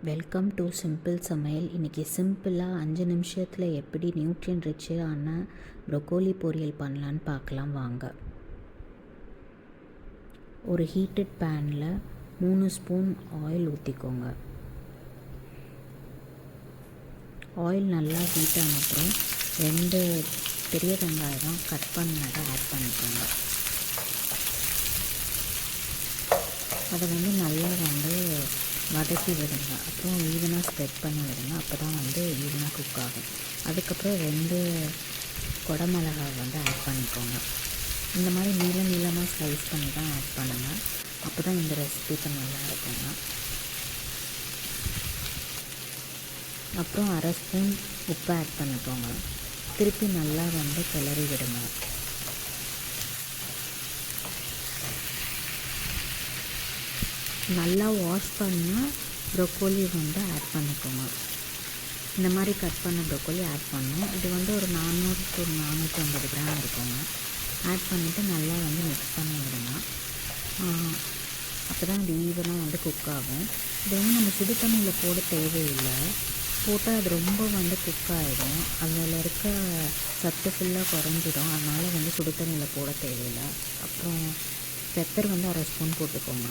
Welcome to simple சமையல். இன்றைக்கி சிம்பிளாக 5 நிமிஷத்தில் எப்படி நியூட்ரியன் ரிச்சான ப்ரொக்கோலி பொரியல் பண்ணலான்னு பார்க்கலாம் வாங்க. ஒரு ஹீட்டட் பேனில் 3 ஸ்பூன் ஆயில் ஊற்றிக்கோங்க. ஆயில் நல்லா ஹீட் ஆன அப்புறம் 2 பெரிய வெங்காயம் கட் பண்ணதை ஆட் பண்ணிக்கோங்க. அதை நல்லா வதக்கி விடுங்க. அப்புறம் ஈவனாக ஸ்ப்ரெட் பண்ணி விடுங்க. அப்போ தான் ஈவனாக குக் ஆகும். அதுக்கப்புறம் 2 குடமிளகாய் ஆட் பண்ணிக்கோங்க. இந்த மாதிரி நீளமாக ஸ்லைஸ் பண்ணி தான் ஆட் பண்ணுங்கள். அப்போ தான் இந்த ரெசிபிக்கு நல்லா இருக்குங்க. அப்புறம் 1/2 ஸ்பூன் உப்பு ஆட் பண்ணிக்கோங்க. திருப்பி நல்லா கிளறி விடுங்க. நல்லா வாஷ் பண்ணால் ப்ரொக்கோலி ஆட் பண்ணிக்கோங்க. இந்த மாதிரி கட் பண்ண ப்ரொக்கோலி ஆட் பண்ணணும். இது ஒரு 400 to 450 கிராம் இருக்குங்க. ஆட் பண்ணிவிட்டு நல்லா மிக்ஸ் பண்ணி விடுங்க. அப்போ தான் அது ஈவனாக குக் ஆகும். இது நம்ம சுடு தண்ணியில் போட தேவையில்லை. போட்டால் அது ரொம்ப குக் ஆகிடும். அதில் இருக்க சத்து ஃபுல்லாக குறைஞ்சிடும். அதனால் சுடு தண்ணியில் போட தேவையில்லை. அப்புறம் பெப்பர் 1/2 ஸ்பூன் போட்டுக்கோங்க.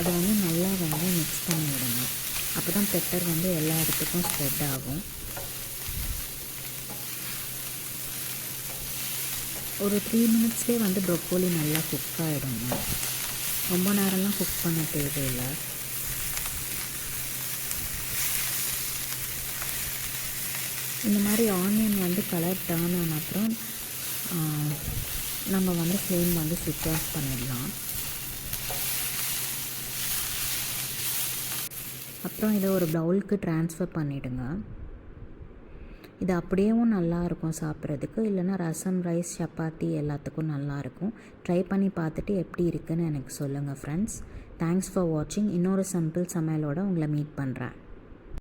அதை நல்லா மிக்ஸ் பண்ணி விடுங்க. அப்போ தான் பெப்பர் எல்லா இடத்துக்கும் ஸ்ப்ரெட் ஆகும். ஒரு 3 மினிட்ஸ்லேயே ப்ரொக்கோலி நல்லா குக் ஆகிடுங்க. ரொம்ப நேரம்லாம் குக் பண்ண தேவையில்லை. இந்த மாதிரி ஆனியன் கலர் டர்ன் ஆன அப்புறம் நம்ம ஃப்ளேம் ஸ்விட்ச் ஆஃப் பண்ணிடலாம். அப்புறம் இதை ஒரு பவுலுக்கு ட்ரான்ஸ்ஃபர் பண்ணிவிடுங்க. இது அப்படியேவும் நல்லாயிருக்கும் சாப்பிட்றதுக்கு. இல்லைன்னா ரசம், ரைஸ், சப்பாத்தி எல்லாத்துக்கும் நல்லாயிருக்கும். ட்ரை பண்ணி பார்த்துட்டு எப்படி இருக்குன்னு எனக்கு சொல்லுங்கள் ஃப்ரெண்ட்ஸ். தேங்க்ஸ் ஃபார் வாட்சிங். இன்னொரு சிம்பிள் சமையலோடு உங்களை மீட் பண்ணுறேன்.